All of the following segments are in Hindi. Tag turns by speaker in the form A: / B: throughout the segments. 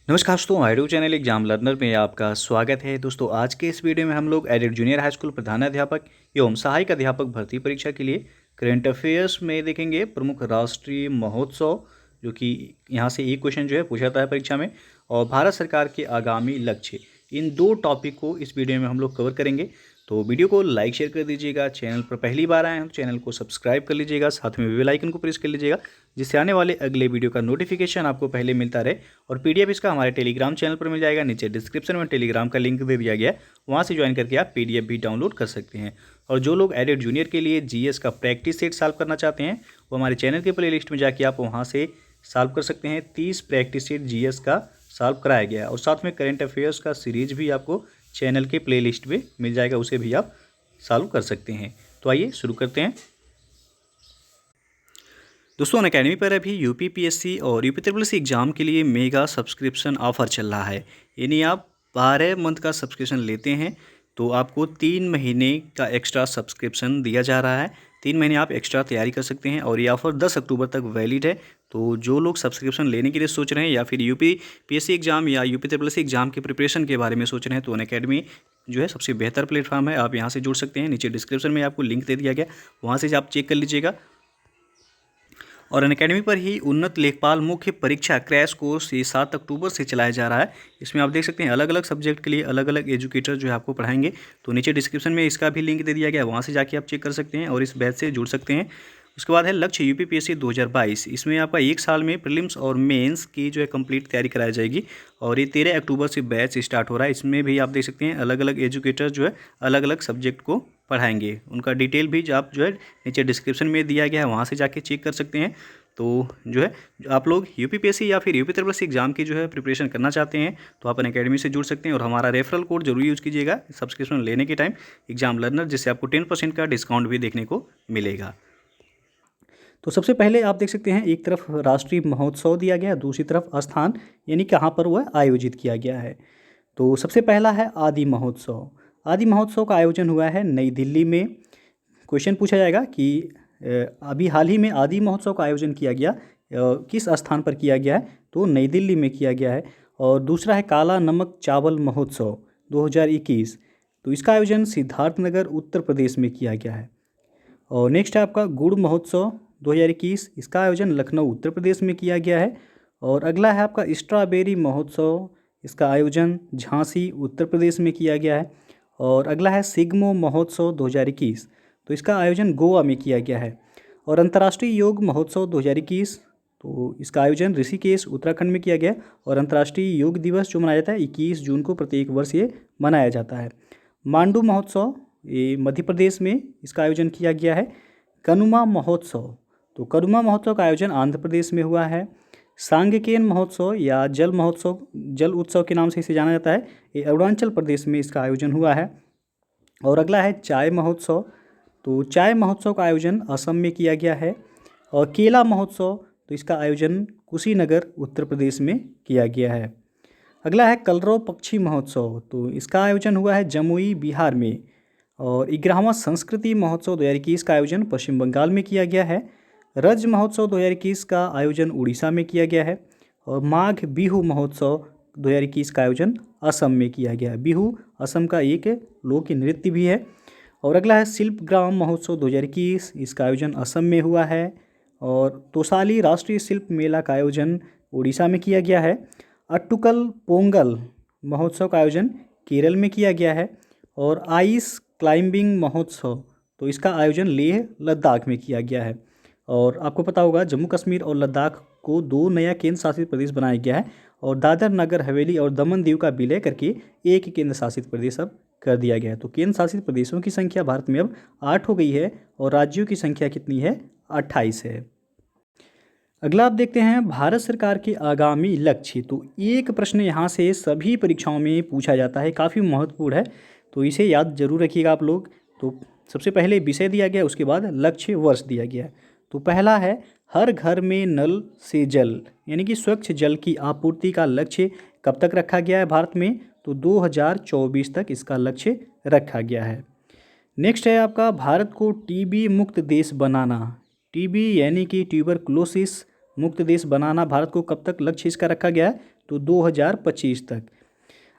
A: नमस्कार दोस्तों, आईडू चैनल एग्जाम लर्नर में आपका स्वागत है। दोस्तों आज के इस वीडियो में हम लोग एडेड जूनियर हाई स्कूल प्रधानाध्यापक एवं सहायक अध्यापक भर्ती परीक्षा के लिए करंट अफेयर्स में देखेंगे प्रमुख राष्ट्रीय महोत्सव, जो कि यहाँ से एक क्वेश्चन जो है पूछा जाता है परीक्षा में, और भारत सरकार के आगामी लक्ष्य। इन दो टॉपिक को इस वीडियो में हम लोग कवर करेंगे। तो वीडियो को लाइक शेयर कर दीजिएगा। चैनल पर पहली बार आए हैं तो चैनल को सब्सक्राइब कर लीजिएगा, साथ में बेल आइकन को प्रेस कर लीजिएगा, जिससे आने वाले अगले वीडियो का नोटिफिकेशन आपको पहले मिलता रहे। और पीडीएफ इसका हमारे टेलीग्राम चैनल पर मिल जाएगा। नीचे डिस्क्रिप्शन में टेलीग्राम का लिंक दे दिया गया है, वहाँ से ज्वाइन करके आप पीडीएफ भी डाउनलोड कर सकते हैं। और जो लोग एडेड जूनियर के लिए जीएस का प्रैक्टिस सेट सॉल्व करना चाहते हैं, वो हमारे चैनल के प्लेलिस्ट में जाके आप वहाँ से सॉल्व कर सकते हैं। 30 प्रैक्टिस सेट जीएस का सॉल्व कराया गया है, और साथ में करंट अफेयर्स का सीरीज भी आपको चैनल के प्लेलिस्ट में मिल जाएगा, उसे भी आप सॉल्व कर सकते हैं। तो आइए शुरू करते हैं। दोस्तों अनअकैडमी पर अभी यूपीपीएससी और यूपीट्रिपलसी एग्जाम के लिए मेगा सब्सक्रिप्शन ऑफर चल रहा है। यानी आप 12 मंथ का सब्सक्रिप्शन लेते हैं तो आपको 3 महीने का एक्स्ट्रा सब्सक्रिप्शन दिया जा रहा है। 3 महीने आप एक्स्ट्रा तैयारी कर सकते हैं, और ये ऑफ़र 10 अक्टूबर तक वैलिड है। तो जो लोग सब्सक्रिप्शन लेने के लिए सोच रहे हैं, या फिर यूपीपीएससी एग्जाम या यूपीट्रिपलसी एग्जाम के प्रिपरेशन के बारे में सोच रहे हैं, तो अनअकैडमी जो है सबसे बेहतर प्लेटफॉर्म है। आप यहाँ से जुड़ सकते हैं। नीचे डिस्क्रिप्शन में आपको लिंक दे दिया गया, वहाँ से आप चेक कर लीजिएगा। और अनअकैडमी पर ही उन्नत लेखपाल मुख्य परीक्षा क्रैश कोर्स ये 7 अक्टूबर से चलाया जा रहा है। इसमें आप देख सकते हैं अलग अलग सब्जेक्ट के लिए अलग अलग एजुकेटर जो है आपको पढ़ाएंगे। तो नीचे डिस्क्रिप्शन में इसका भी लिंक दे दिया गया है, वहाँ से जाके आप चेक कर सकते हैं और इस बैच से जुड़ सकते हैं। उसके बाद है लक्ष्य यूपीपीएससी 2022। इसमें आपका एक साल में प्रीलिम्स और मेंस की जो है कंप्लीट तैयारी कराई जाएगी, और ये 13 अक्टूबर से बैच स्टार्ट हो रहा है। इसमें भी आप देख सकते हैं अलग अलग एजुकेटर जो है अलग अलग सब्जेक्ट को पढ़ाएंगे। उनका डिटेल भी आप जो है नीचे डिस्क्रिप्शन में दिया गया है, वहाँ से जाके चेक कर सकते हैं। तो जो है आप लोग यूपीपीएससी या फिर यूपीट्रिपलसी एग्जाम की जो है प्रिपरेशन करना चाहते हैं, तो आप अनअकैडमी से जुड़ सकते हैं। और हमारा रेफरल कोड जरूर यूज़ कीजिएगा सब्सक्रिप्शन लेने के टाइम, एग्जाम लर्नर, जिससे आपको 10% का डिस्काउंट भी देखने को मिलेगा। तो सबसे पहले आप देख सकते हैं एक तरफ राष्ट्रीय महोत्सव दिया गया है, दूसरी तरफ स्थान यानी कहाँ पर वह आयोजित किया गया है। तो सबसे पहला है आदि महोत्सव। आदि महोत्सव का आयोजन हुआ है नई दिल्ली में। क्वेश्चन पूछा जाएगा कि अभी हाल ही में आदि महोत्सव का आयोजन किया गया, किस स्थान पर किया गया है, तो नई दिल्ली में किया गया है। और दूसरा है काला नमक चावल महोत्सव 2021। तो इसका आयोजन सिद्धार्थनगर उत्तर प्रदेश में किया गया है। और नेक्स्ट है आपका गुड़ महोत्सव 2021। इसका आयोजन लखनऊ उत्तर प्रदेश में किया गया है। और अगला है आपका स्ट्रॉबेरी महोत्सव। इसका आयोजन झांसी उत्तर प्रदेश में किया गया है। और अगला है सिग्मो महोत्सव 2021। तो इसका आयोजन गोवा में किया गया है। और अंतर्राष्ट्रीय योग महोत्सव 2021, तो इसका आयोजन ऋषिकेश उत्तराखंड में किया गया। और अंतर्राष्ट्रीय योग दिवस जो मनाया जाता है 21 जून को प्रत्येक वर्ष ये मनाया जाता है। मांडू महोत्सव ये मध्य प्रदेश में इसका आयोजन किया गया है। कनुमा महोत्सव, तो कनुमा महोत्सव का आयोजन आंध्र प्रदेश में हुआ है। सांगकेन महोत्सव या जल महोत्सव, जल उत्सव के नाम से इसे जाना जाता है, ये अरुणाचल प्रदेश में इसका आयोजन हुआ है। और अगला है चाय महोत्सव। तो चाय महोत्सव का आयोजन असम में किया गया है। और केला महोत्सव, तो इसका आयोजन कुशीनगर उत्तर प्रदेश में किया गया है। अगला है कलरव पक्षी महोत्सव। तो इसका आयोजन हुआ है जमुई बिहार में। और 11वां संस्कृति महोत्सव 2021 का आयोजन पश्चिम बंगाल में किया गया है। रज महोत्सव 2021 का आयोजन उड़ीसा में किया गया है। और माघ बिहू महोत्सव 2021 का आयोजन असम में किया गया है। बिहू असम का एक लोक नृत्य भी है। और अगला है शिल्पग्राम महोत्सव 2021। इसका आयोजन असम में हुआ है। और तोसाली राष्ट्रीय शिल्प मेला का आयोजन उड़ीसा में किया गया है। अट्टुकल पोंगल महोत्सव का आयोजन केरल में किया गया है। और आइस क्लाइंबिंग महोत्सव, तो इसका आयोजन लेह लद्दाख में किया गया है। और आपको पता होगा जम्मू कश्मीर और लद्दाख को 2 नया केंद्र शासित प्रदेश बनाया गया है। और दादर नगर हवेली और दमन दीव का विलय करके एक केंद्र शासित प्रदेश अब कर दिया गया है। तो केंद्र शासित प्रदेशों की संख्या भारत में अब 8 हो गई है, और राज्यों की संख्या कितनी है, 28 है। अगला आप देखते हैं भारत सरकार के आगामी लक्ष्य। तो एक प्रश्न यहाँ से सभी परीक्षाओं में पूछा जाता है, काफ़ी महत्वपूर्ण है, तो इसे याद जरूर रखिएगा आप लोग। तो सबसे पहले विषय दिया गया, उसके बाद लक्ष्य वर्ष दिया गया। तो पहला है हर घर में नल से जल, यानी कि स्वच्छ जल की आपूर्ति का लक्ष्य कब तक रखा गया है भारत में, तो 2024 तक इसका लक्ष्य रखा गया है। नेक्स्ट है आपका भारत को टीबी मुक्त देश बनाना। टीबी यानी कि ट्यूबरकुलोसिस मुक्त देश बनाना भारत को कब तक लक्ष्य इसका रखा गया है, तो 2025 तक।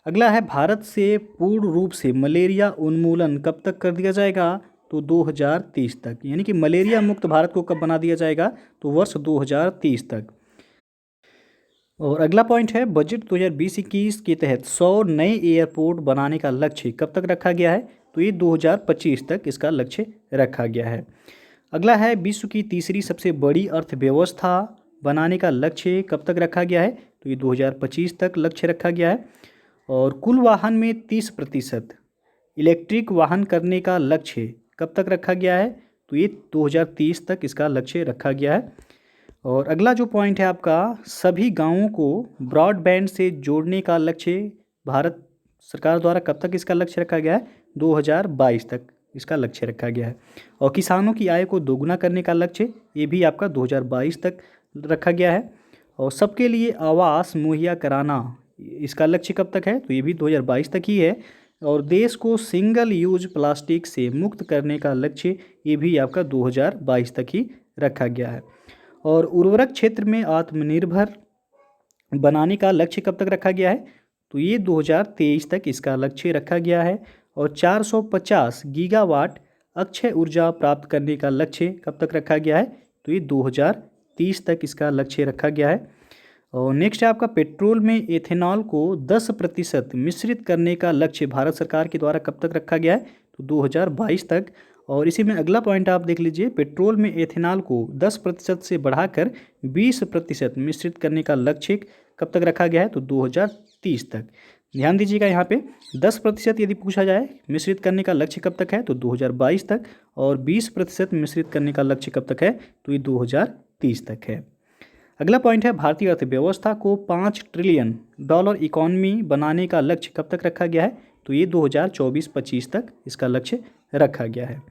A: अगला है भारत से पूर्ण रूप से मलेरिया उन्मूलन कब तक कर दिया जाएगा, तो 2030 तक। यानी कि मलेरिया मुक्त भारत को कब बना दिया जाएगा, तो वर्ष 2030 तक। और अगला पॉइंट है बजट 2020-21 के तहत 100 नए एयरपोर्ट बनाने का लक्ष्य कब तक रखा गया है, तो ये 2025 तक इसका लक्ष्य रखा गया है। अगला है विश्व की तीसरी सबसे बड़ी अर्थव्यवस्था बनाने का लक्ष्य कब तक रखा गया है, तो ये 2025 तक लक्ष्य रखा गया है। और कुल वाहन में 30% इलेक्ट्रिक वाहन करने का लक्ष्य कब तक रखा गया है, तो ये 2030 तक इसका लक्ष्य रखा गया है। और अगला जो पॉइंट है आपका, सभी गांवों को ब्रॉडबैंड से जोड़ने का लक्ष्य भारत सरकार द्वारा कब तक इसका लक्ष्य रखा गया है, 2022 तक इसका लक्ष्य रखा गया है। और किसानों की आय को दोगुना करने का लक्ष्य ये भी आपका 2022 तक रखा गया है। और सबके लिए आवास मुहैया कराना इसका लक्ष्य कब तक है, तो ये भी 2022 तक ही है। और देश को सिंगल यूज प्लास्टिक से मुक्त करने का लक्ष्य ये भी आपका 2022 तक ही रखा गया है। और उर्वरक क्षेत्र में आत्मनिर्भर बनाने का लक्ष्य कब तक रखा गया है, तो ये 2023 तक इसका लक्ष्य रखा गया है। और 450 गीगावाट अक्षय ऊर्जा प्राप्त करने का लक्ष्य कब तक रखा गया है, तो ये 2030 तक इसका लक्ष्य रखा गया है। और नेक्स्ट है आपका पेट्रोल में एथेनॉल को 10% मिश्रित करने का लक्ष्य भारत सरकार के द्वारा कब तक रखा गया है, तो 2022 तक। और इसी में अगला पॉइंट आप देख लीजिए, पेट्रोल में एथेनॉल को 10% से बढ़ाकर 20% मिश्रित करने का लक्ष्य कब तक रखा गया है, तो 2030 तक। ध्यान दीजिएगा यहाँ पे 10% यदि पूछा जाए मिश्रित करने का लक्ष्य कब तक है, तो 2022 तक। और 20% मिश्रित करने का लक्ष्य कब तक है, तो ये 2030 तक है। अगला पॉइंट है भारतीय अर्थव्यवस्था को $5 ट्रिलियन इकॉनमी बनाने का लक्ष्य कब तक रखा गया है, तो ये 2024-25 तक इसका लक्ष्य रखा गया है।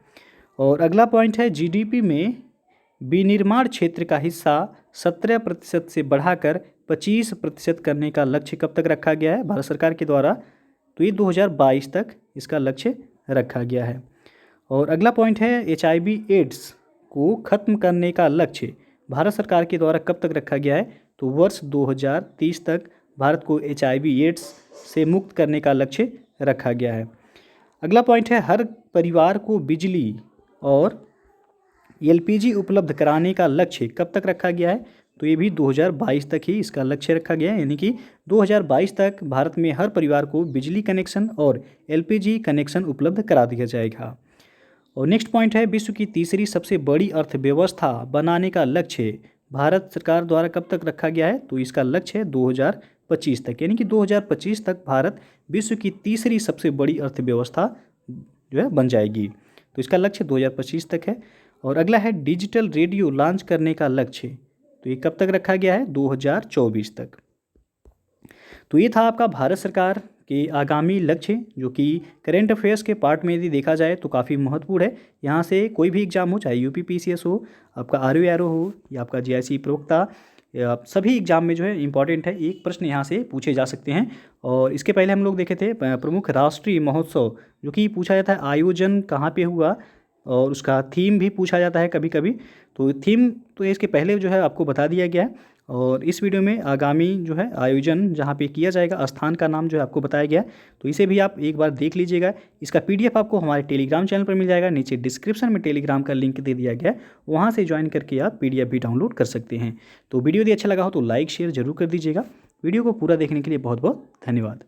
A: और अगला पॉइंट है जीडीपी में विनिर्माण क्षेत्र का हिस्सा 17% से बढ़ाकर 25% करने का लक्ष्य कब तक रखा गया है भारत सरकार के द्वारा, तो ये 2022 तक इसका लक्ष्य रखा गया है। और अगला पॉइंट है HIV एड्स को खत्म करने का लक्ष्य भारत सरकार के द्वारा कब तक रखा गया है, तो वर्ष 2030 तक भारत को HIV एड्स से मुक्त करने का लक्ष्य रखा गया है। अगला पॉइंट है हर परिवार को बिजली और LPG उपलब्ध कराने का लक्ष्य कब तक रखा गया है, तो ये भी 2022 तक ही इसका लक्ष्य रखा गया है। यानी कि 2022 तक भारत में हर परिवार को बिजली कनेक्शन और LPG कनेक्शन उपलब्ध करा दिया जाएगा। और नेक्स्ट पॉइंट है विश्व की तीसरी सबसे बड़ी अर्थव्यवस्था बनाने का लक्ष्य भारत सरकार द्वारा कब तक रखा गया है, तो इसका लक्ष्य है 2025 तक। यानी कि 2025 तक भारत विश्व की तीसरी सबसे बड़ी अर्थव्यवस्था जो है बन जाएगी, तो इसका लक्ष्य 2025 तक है। और अगला है डिजिटल रेडियो लॉन्च करने का लक्ष्य, तो ये कब तक रखा गया है, 2024 तक। तो ये था आपका भारत सरकार के आगामी लक्ष्य, जो कि करेंट अफेयर्स के पार्ट में यदि देखा जाए तो काफ़ी महत्वपूर्ण है। यहाँ से कोई भी एग्जाम हो, चाहे UPPCS हो, आपका RO हो या आपका GIC प्रवक्ता, सभी एग्जाम में जो है इंपॉर्टेंट है, एक प्रश्न यहाँ से पूछे जा सकते हैं। और इसके पहले हम लोग देखे थे प्रमुख राष्ट्रीय महोत्सव, जो कि पूछा जाता है आयोजन कहाँ पे हुआ, और उसका थीम भी पूछा जाता है कभी कभी। तो थीम तो इसके पहले जो है आपको बता दिया गया है। और इस वीडियो में आगामी जो है आयोजन जहाँ पे किया जाएगा स्थान का नाम जो है आपको बताया गया, तो इसे भी आप एक बार देख लीजिएगा। इसका PDF आपको हमारे टेलीग्राम चैनल पर मिल जाएगा, नीचे डिस्क्रिप्शन में टेलीग्राम का लिंक दे दिया गया है, वहाँ से ज्वाइन करके आप PDF भी डाउनलोड कर सकते हैं। तो वीडियो यदि अच्छा लगा हो तो लाइक शेयर जरूर कर दीजिएगा। वीडियो को पूरा देखने के लिए बहुत बहुत धन्यवाद।